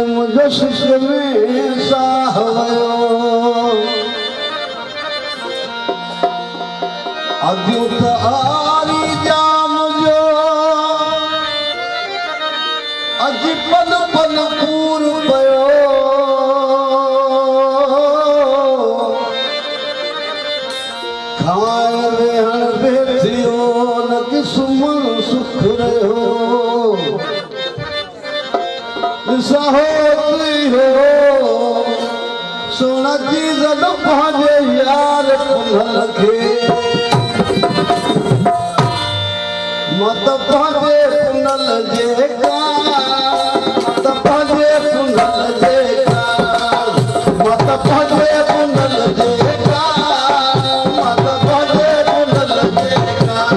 मुझे शिष्य में साहवयो अद्युत आरी जाम जो अजी पल पल पूर पयो खाए वेहण बेथियो न कि सुमन सुख रहो सहोती हो सोना जी जद भाजे यार कुंभल के मत भाजे कुंडल जेका मत भाजे कुंडल जेका मत भाजे कुंडल जेका मत भाजे कुंडल जेका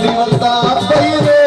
दिवता पैरो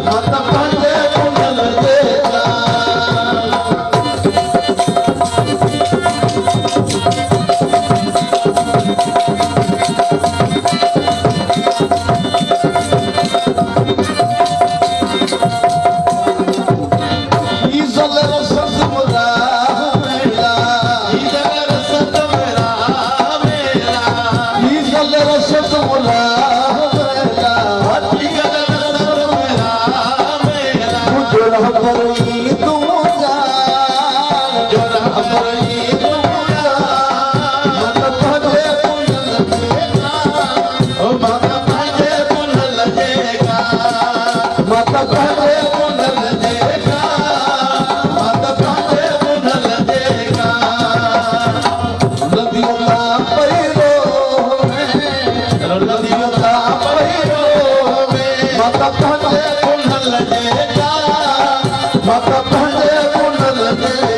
मत पंजे जोराबरी तू जान जोराबरी तू जान मत भजे पुनल जेगा ओ मत भजे पुनल जेगा मत भजे पुनल जेगा मत भजे पुनल जेगा नदियों का पैरो नदियों का पैरो मत भजे पुनल जेगा मत भजे पुनल जेगा